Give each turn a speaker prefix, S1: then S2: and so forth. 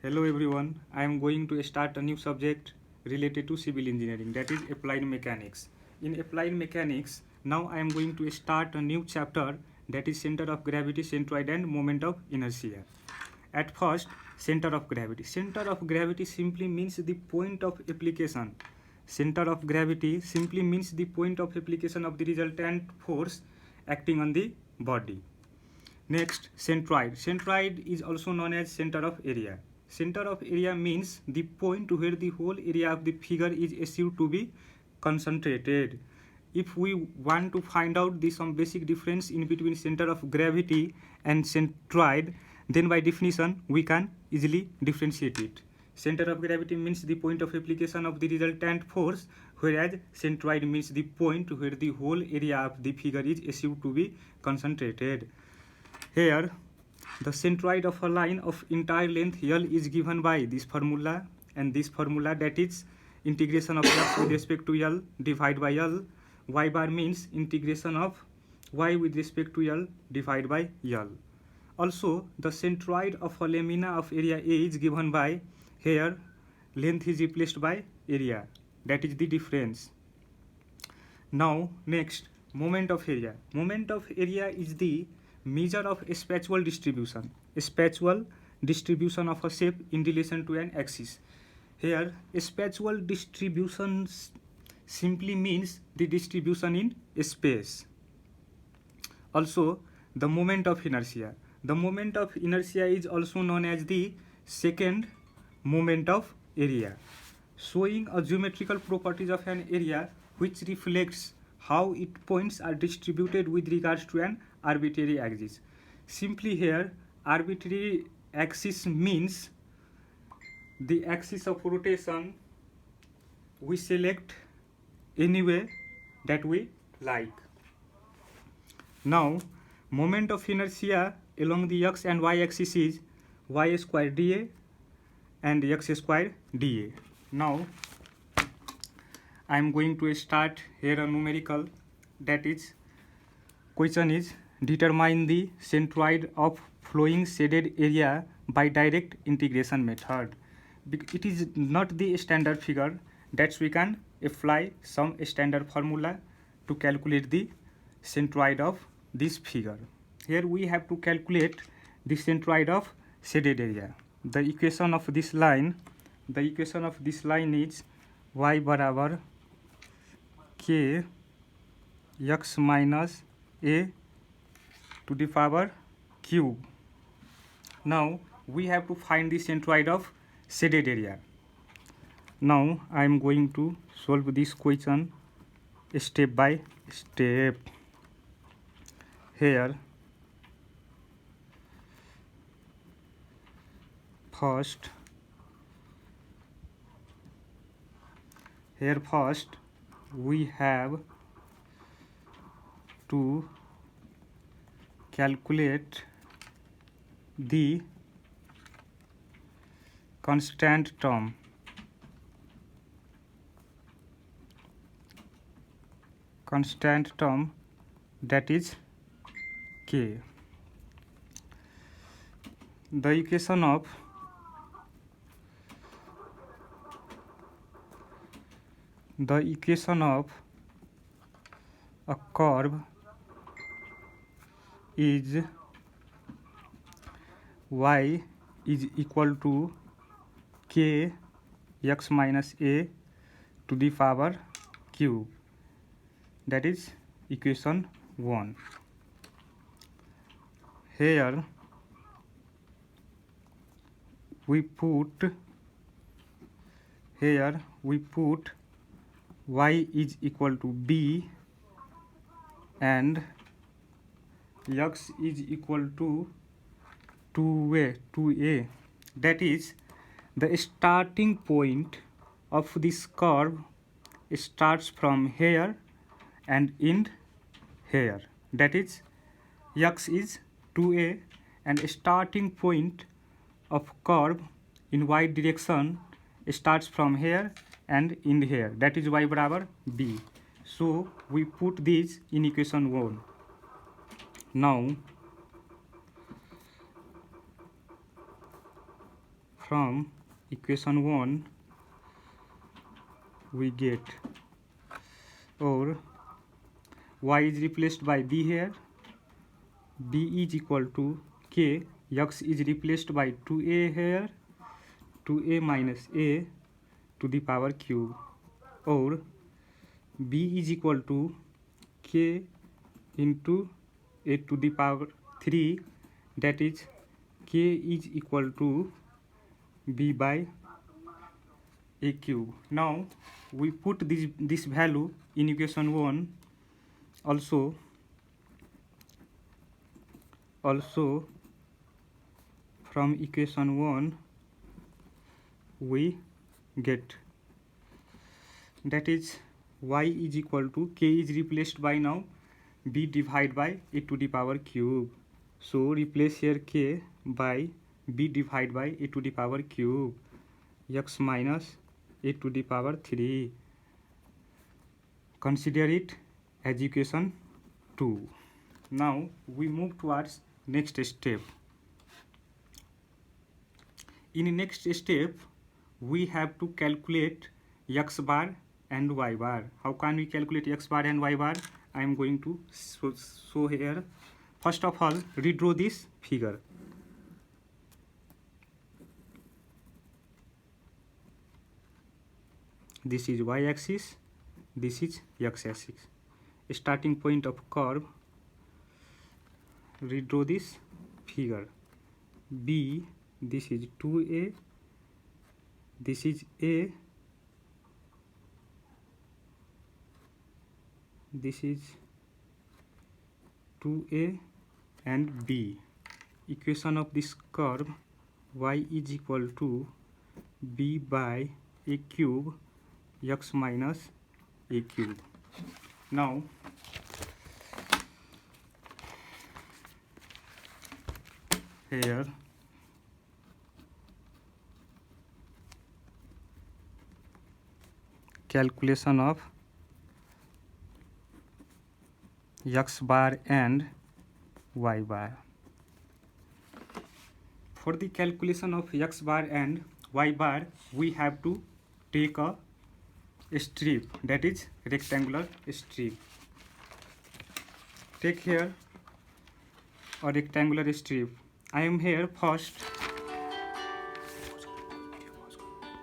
S1: Hello everyone, I am going to start a new subject related to civil engineering, that is applied mechanics. In applied mechanics, now I am going to start a new chapter, that is center of gravity, centroid and moment of inertia. At first, center of gravity. Center of gravity simply means the point of application. Center of gravity simply means the point of application of the resultant force acting on the body. Next, centroid. Centroid is also known as center of area. Center of area means the point where the whole area of the figure is assumed to be concentrated. If we want to find out some basic difference in between center of gravity and centroid, then by definition we can easily differentiate it. Center of gravity means the point of application of the resultant force, whereas centroid means the point where the whole area of the figure is assumed to be concentrated. Here, the centroid of a line of entire length L is given by this formula, and this formula, that is integration of x with respect to L divided by L. Y bar means integration of y with respect to L divided by L. Also, the centroid of a lamina of area A is given by, here length is replaced by area, that is the difference. Now next, moment of area. Moment of area is the measure of spatial distribution. Spatial distribution of a shape in relation to an axis. Here, spatial distribution simply means the distribution in space. Also, the moment of inertia. The moment of inertia is also known as the second moment of area, showing a geometrical properties of an area which reflects how its points are distributed with regards to an arbitrary axis. Simply here, arbitrary axis means the axis of rotation we select any way that we like. Now, moment of inertia along the x and y axis is y square dA and x square dA. Now, I am going to start here a numerical, that is, question is determine the centroid of flowing shaded area by direct integration method. It is not the standard figure, that we can apply some standard formula to calculate the centroid of this figure. Here we have to calculate the centroid of shaded area. The equation of this line is y बराबर k x minus a to the power cube. Now we have to find the centroid of shaded area. Now I am going to solve this question step by step. Here, first we have to calculate the constant term. That is k. The equation of a curve is y is equal to k x minus a to the power cube. That is equation 1. Here we put y is equal to b and x is equal to 2a. That is, the starting point of this curve starts from here and end here. That is, x is 2a and starting point of curve in y direction starts from here and end here. That is y बराबर b. So we put this in equation 1. Now from equation 1 we get, or y is replaced by b here, b is equal to k, x is replaced by 2a here, 2a minus a to the power cube, or b is equal to k into a to the power 3, that is k is equal to b by a cube. Now we put this value in equation 1. Also from equation 1 we get, that is y is equal to, k is replaced by now b divided by a to the power cube. So replace here k by b divided by a to the power cube, x minus a to the power 3. Consider it as equation 2. Now we move towards next step. In next step we have to calculate x bar and y bar. How can we calculate x bar and y bar? I am going to show here. First of all, redraw this figure. This is y-axis, this is x-axis. Starting point of curve. Redraw this figure. B, this is 2a, this is a, this is 2a and b. Equation of this curve, y is equal to b by a cube, x minus a cube. Now here calculation of x bar and y bar. For the calculation of x bar and y bar, we have to take a strip, that is rectangular strip. Take here a rectangular strip. I am here first